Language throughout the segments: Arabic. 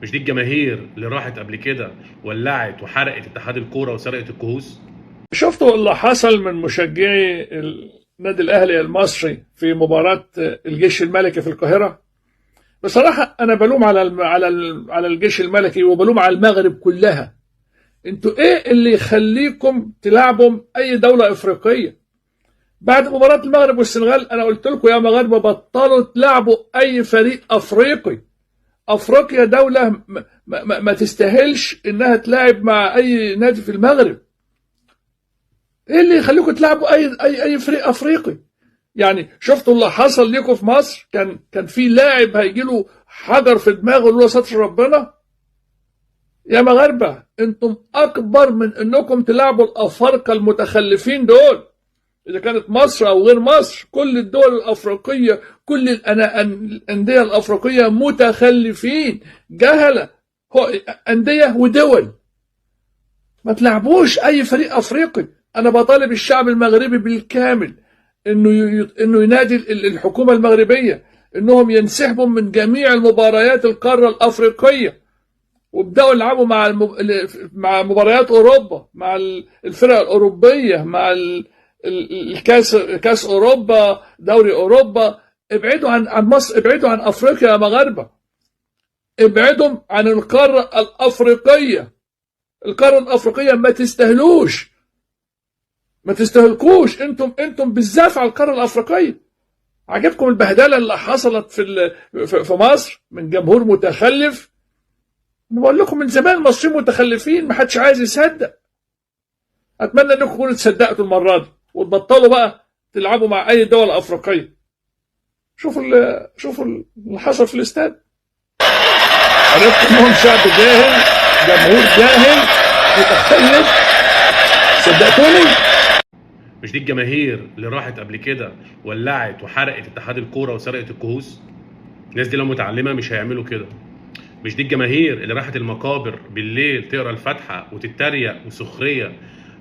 مش دي الجماهير اللي راحت قبل كده ولعت وحرقت اتحاد الكوره وسرقت الكؤوس؟ شفتوا اللي حصل من مشجعي النادي الاهلي المصري في مباراه الجيش الملكي في القاهره؟ بصراحه انا بلوم على الجيش الملكي، وبلوم على المغرب كلها. انتوا ايه اللي يخليكم تلعبوا اي دوله افريقيه؟ بعد مباراه المغرب والسنغال انا قلت لكم يا مغاربه بطلوا تلعبوا اي فريق افريقي. افريقيا دوله ما تستاهلش انها تلعب مع اي نادي في المغرب. ايه اللي يخليكم تلعبوا اي فريق افريقي؟ يعني شفتوا اللي حصل لكم في مصر؟ كان في لاعب هيجي له حجر في دماغه لولا ستر ربنا. يا مغاربه انتم اكبر من انكم تلعبوا الافارقه المتخلفين دول. اذا كانت مصر او غير مصر، كل الدول الافريقيه، كل الانديه الافريقيه متخلفين جهله. انديه ودول. ما تلعبوش اي فريق افريقي. انا بطالب الشعب المغربي بالكامل انه ينادي الحكومه المغربيه انهم ينسحبوا من جميع المباريات القاره الافريقيه، وابداوا يلعبوا مع مباريات اوروبا، مع الفرق الاوروبيه، مع كاس اوروبا، دوري اوروبا. ابعدوا عن مصر، ابعدوا عن افريقيا يا مغاربه. ابعدوا عن القاره الافريقيه. القاره الافريقيه ما تستاهلوش، ما تستهلكوش. انتم بالذات على القاره الافريقيه. عجبكم البهدله اللي حصلت في مصر من جمهور متخلف؟ بقول لكم من زمان المصريين متخلفين، ما حدش عايز يصدق. اتمنى انكم تكونوا تصدقتوا المره دي وتبطلوا بقى تلعبوا مع اي دول افريقيه. شوفوا اللي حصل في الاستاد. عرفتوا انهم شعب جاهل، جمهور جاهل متخلف. صدقتوني؟ مش دي الجماهير اللي راحت قبل كده ولعت وحرقت اتحاد الكوره وسرقت الكؤوس؟ الناس دي لو متعلمه مش هيعملوا كده. مش دي الجماهير اللي راحت المقابر بالليل تقرا الفاتحه وتتريق وسخريه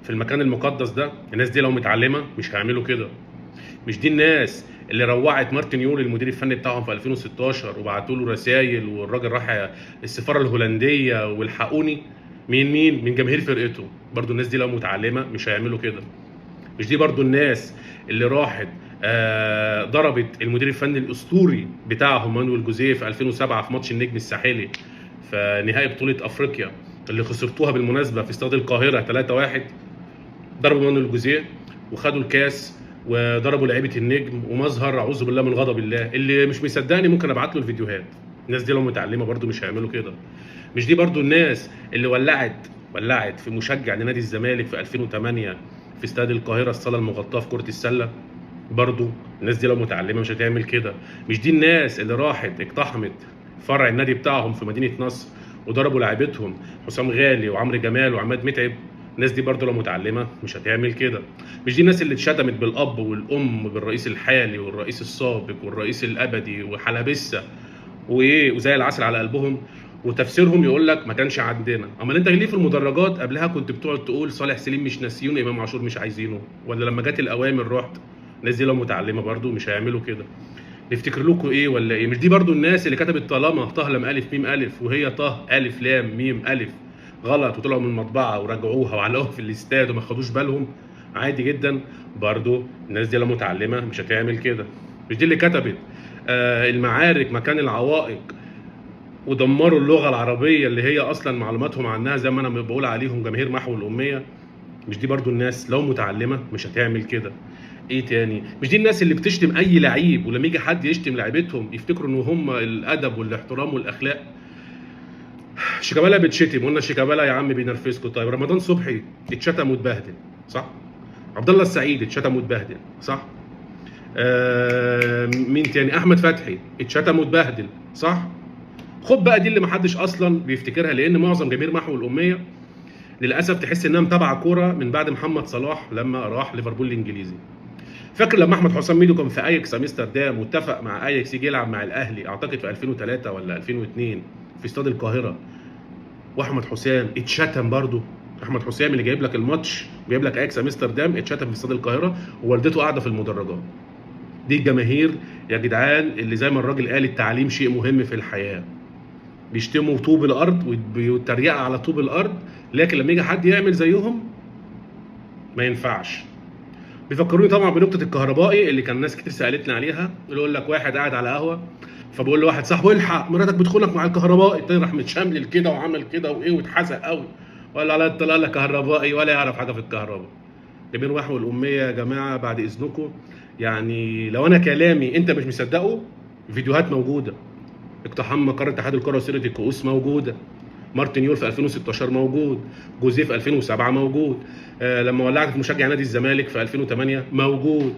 في المكان المقدس ده؟ الناس دي لو متعلمه مش هيعملوا كده. مش دي الناس اللي روعت مارتن يول المدير الفني بتاعهم في 2016 وبعتوا له رسائل والراجل راح السفاره الهولنديه والحقوني؟ من جماهير فرقته. برضو الناس دي لو متعلمه مش هيعملوا كده. مش دي برضو الناس اللي راحت ضربت المدير الفني الاسطوري بتاعهم مانويل جوزيه في 2007 في ماتش النجم الساحلي في نهائي بطوله افريقيا اللي خسرتوها بالمناسبه في استاد القاهره 3-1؟ ضربوا مانويل جوزيه وخدوا الكاس وضربوا لعيبه النجم ومظهر اعوذ بالله من غضب الله. اللي مش مصدقني ممكن ابعت له الفيديوهات. الناس دي لو متعلمه برضو مش هيعملوا كده. مش دي برضو الناس اللي ولعت في مشجع لنادي الزمالك في 2008 في استاد القاهره الصاله المغطاه في كره السله؟ برضو الناس دي لو متعلمه مش هتعمل كده. مش دي الناس اللي راحت اقتحمت فرع النادي بتاعهم في مدينه نصر وضربوا لاعيبتهم حسام غالي وعمرو جمال وعماد متعب؟ الناس دي برضو لو متعلمه مش هتعمل كده. مش دي الناس اللي اتشتمت بالاب والام بالرئيس الحالي والرئيس السابق والرئيس الابدي وحلبسه وايه وزي العسل على قلبهم، وتفسيرهم يقول لك ما كانش عندنا؟ امال انت ليه في المدرجات قبلها كنت بتقعد تقول صالح سليم مش ناسيونه، امام عاشور مش عايزينه؟ ولا لما جت الاوامر رحت؟ الناس دي لو متعلمه برضو مش هيعملوا كده. نفتكر لكم ايه ولا ايه؟ مش دي برضو الناس اللي كتبت طالما طه لم الف ميم الف وهي طه الف لام ميم الف غلط وطلعوا من المطبعه وراجعوها وعلقوها في الاستاد وما خدوش بالهم؟ عادي جدا. برضو الناس دي لو متعلمه مش هتعمل كده. مش دي اللي كتبت المعارك مكان العوائق ودمروا اللغه العربيه اللي هي اصلا معلوماتهم عنها زي ما انا بقول عليهم جماهير محو الاميه؟ مش دي برضو الناس لو متعلمه مش هتعمل كده. ايه تاني؟ مش دي الناس اللي بتشتم اي لعيب ولما يجي حد يشتم لعيبتهم يفتكروا ان هم الادب والاحترام والاخلاق؟ شيكابالا بتشتم، قلنا شيكابالا يا عم بينرفزكوا. طيب رمضان صبحي اتشتم واتبهدل صح؟ عبد الله السعيد اتشتم واتبهدل صح؟ مين تاني؟ احمد فتحي اتشتم واتبهدل صح؟ خد بقى دي اللي محدش اصلا بيفتكرها، لان معظم جماهير محو الاميه للاسف تحس انها متابعه كوره من بعد محمد صلاح لما راح ليفربول الانجليزي. فاكر لما احمد حسام ميدو كان في اياكس امستردام واتفق مع اياكس يجي يلعب مع الاهلي اعتقد في 2003 ولا 2002 في استاد القاهره، واحمد حسام اتشتم برضه. احمد حسام اللي جايب لك الماتش جايب لك اياكس امستردام اتشتم في استاد القاهره ووالدته قاعده في المدرجات. دي الجماهير يا جدعان اللي زي ما الراجل قال التعليم شيء مهم في الحياه. بيشتموا طوب الارض ويتريقوا على طوب الارض، لكن لما يجي حد يعمل زيهم ما ينفعش. بيفكروني طبعا بنقطه الكهربائي اللي كان ناس كتير سالتني عليها، اللي يقول لك واحد قاعد على قهوه فبقول لواحد صاحبه الحق مراتك بتدخلك مع الكهربائي، التاني راح متشملل كده وعمل كده وايه واتحزق قوي، ولا لا طلع لك كهربائي ولا يعرف حاجه في الكهرباء. جايبين وحي والاميه يا جماعه بعد اذنكم. يعني لو انا كلامي انت مش مصدقه، فيديوهات موجوده، اقتحام مقر اتحاد الكره وسيره الكؤوس موجوده، مارتن يول في 2016 موجود، جوزيه في 2007 موجود، لما ولعت في مشجع نادي الزمالك في 2008 موجود.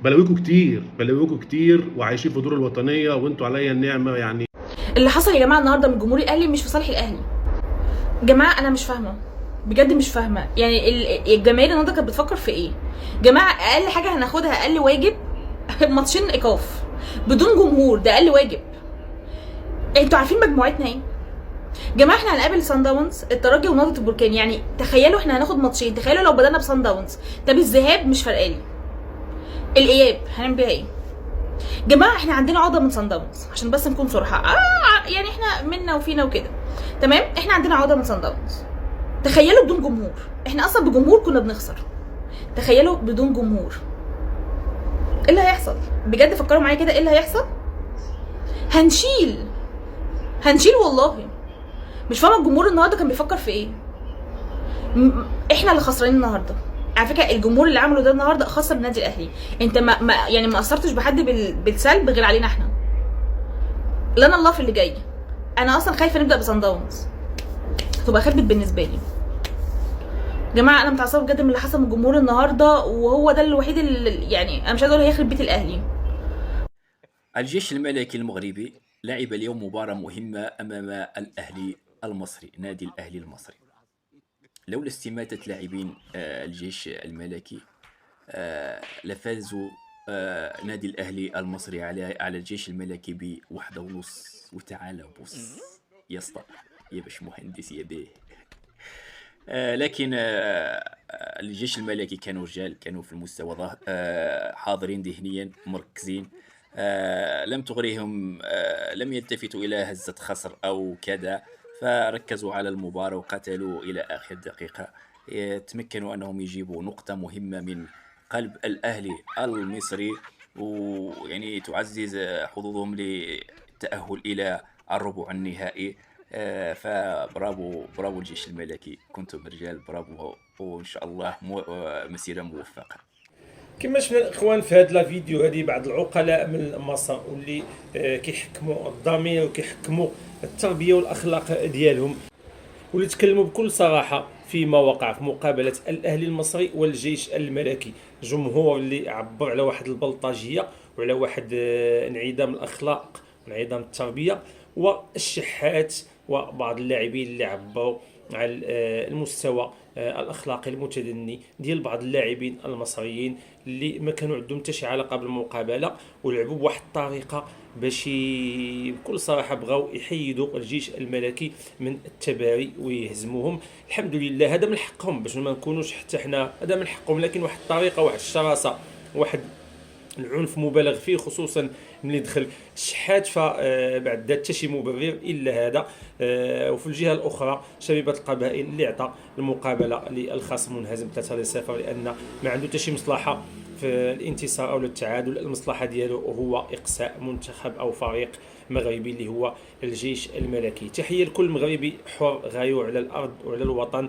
بلاويكوا كتير بلاويكوا كتير وعايشين في دور الوطنيه وانتوا عليا النعمه. يعني اللي حصل يا جماعه النهارده من جمهور الاهلي مش في صالح الاهلي. جماعه انا مش فاهمه بجد، مش فاهمه. يعني الجماهير النهارده كانت بتفكر في ايه؟ جماعه اقل حاجه هناخدها، اقل واجب ماتشين ايقاف بدون جمهور، ده اقل واجب. انتوا عارفين مجموعتنا ايه؟ جماعه احنا هنقابل سان داونز، الترجي ونهضه البركان. يعني تخيلوا احنا هناخد ماتشين، تخيلوا لو بدانا بسان داونز. طب الذهاب مش فارقالي، الاياب هنعمل بيها ايه؟ جماعه احنا عندنا عقده من سان داونز عشان بس نكون صراحه. يعني احنا منا وفينا وكده، تمام؟ احنا عندنا عقده من سان داونز. تخيلوا بدون جمهور، احنا اصلا بجمهور كنا بنخسر. تخيلوا بدون جمهور ايه اللي هيحصل؟ بجد فكروا معايا كده، ايه اللي هيحصل؟ هنشيل والله. مش فاهمه الجمهور النهارده كان بيفكر في ايه. احنا اللي خسرانين النهارده على فكره. الجمهور اللي عمله ده النهارده خاصه بالنادي الاهلي. انت يعني ما اثرتش بحد بالسلب غير علينا احنا. لنا الله في اللي جاي. انا اصلا خايفه نبدا بصن داونز، تبقى خربت بالنسبه لي. جماعه انا متعصبه بجد من اللي حصل من الجمهور النهارده، وهو ده الوحيد اللي يعني انا مش عايزه اقول هيخرب بيت الاهلي. الجيش الملكي المغربي لعب اليوم مباراة مهمة أمام الأهلي المصري، نادي الأهلي المصري. لولا استماتة لاعبين الجيش الملكي لفازوا نادي الأهلي المصري على الجيش الملكي بواحدة ونص. وتعالى بص يا اسطى يا باش مهندس يا بيه. لكن الجيش الملكي كانوا رجال، كانوا في المستوى حاضرين ذهنيا مركزين. لم تغريهم، لم يلتفتوا إلى هزة خصر أو كذا، فركزوا على المباراة وقاتلوا إلى آخر دقيقة. تمكنوا أنهم يجيبوا نقطة مهمة من قلب الأهلي المصري، ويعني تعزز حظوظهم للتأهل إلى الربع النهائي. فبرافو برافو الجيش الملكي، كنتم رجال، برافو، وإن شاء الله مسيرة موفقة. كما شفنا الاخوان في هذا الفيديو، هذه بعض العقلاء من مصر واللي كيحكموا الضمير وكيحكموا التربيه والاخلاق ديالهم، واللي تكلموا بكل صراحه فيما وقع في مقابله الاهلي المصري والجيش الملكي. جمهور اللي عبر على واحد البلطجيه وعلى واحد انعدام الاخلاق وانعدام التربيه، والشحات وبعض اللاعبين اللي عبروا على المستوى الاخلاقي المتدني ديال بعض اللاعبين المصريين اللي ما كانوا عندهم حتى شي علاقه بالمقابله، ولعبوا بواحد الطريقه باش بكل صراحه بغاو يحيدوا الجيش الملكي من التباري ويهزموهم. الحمد لله هذا من حقهم باش ما نكونوش حتى حنا، هذا من حقهم، لكن واحد الطريقه واحد الشراسه واحد العنف مبالغ فيه، خصوصا ملي دخل الشحات فبعد حتى شي مبرر الا هذا. وفي الجهه الاخرى شبيبه القبائل اللي عطى المقابله للخصم منهزم 3-0 لان ما عنده حتى شي مصلحه في الانتصار او التعادل. المصلحه ديالو هو اقصاء منتخب او فريق مغربي اللي هو الجيش الملكي. تحيه لكل مغربي حر غايو على الارض وعلى الوطن.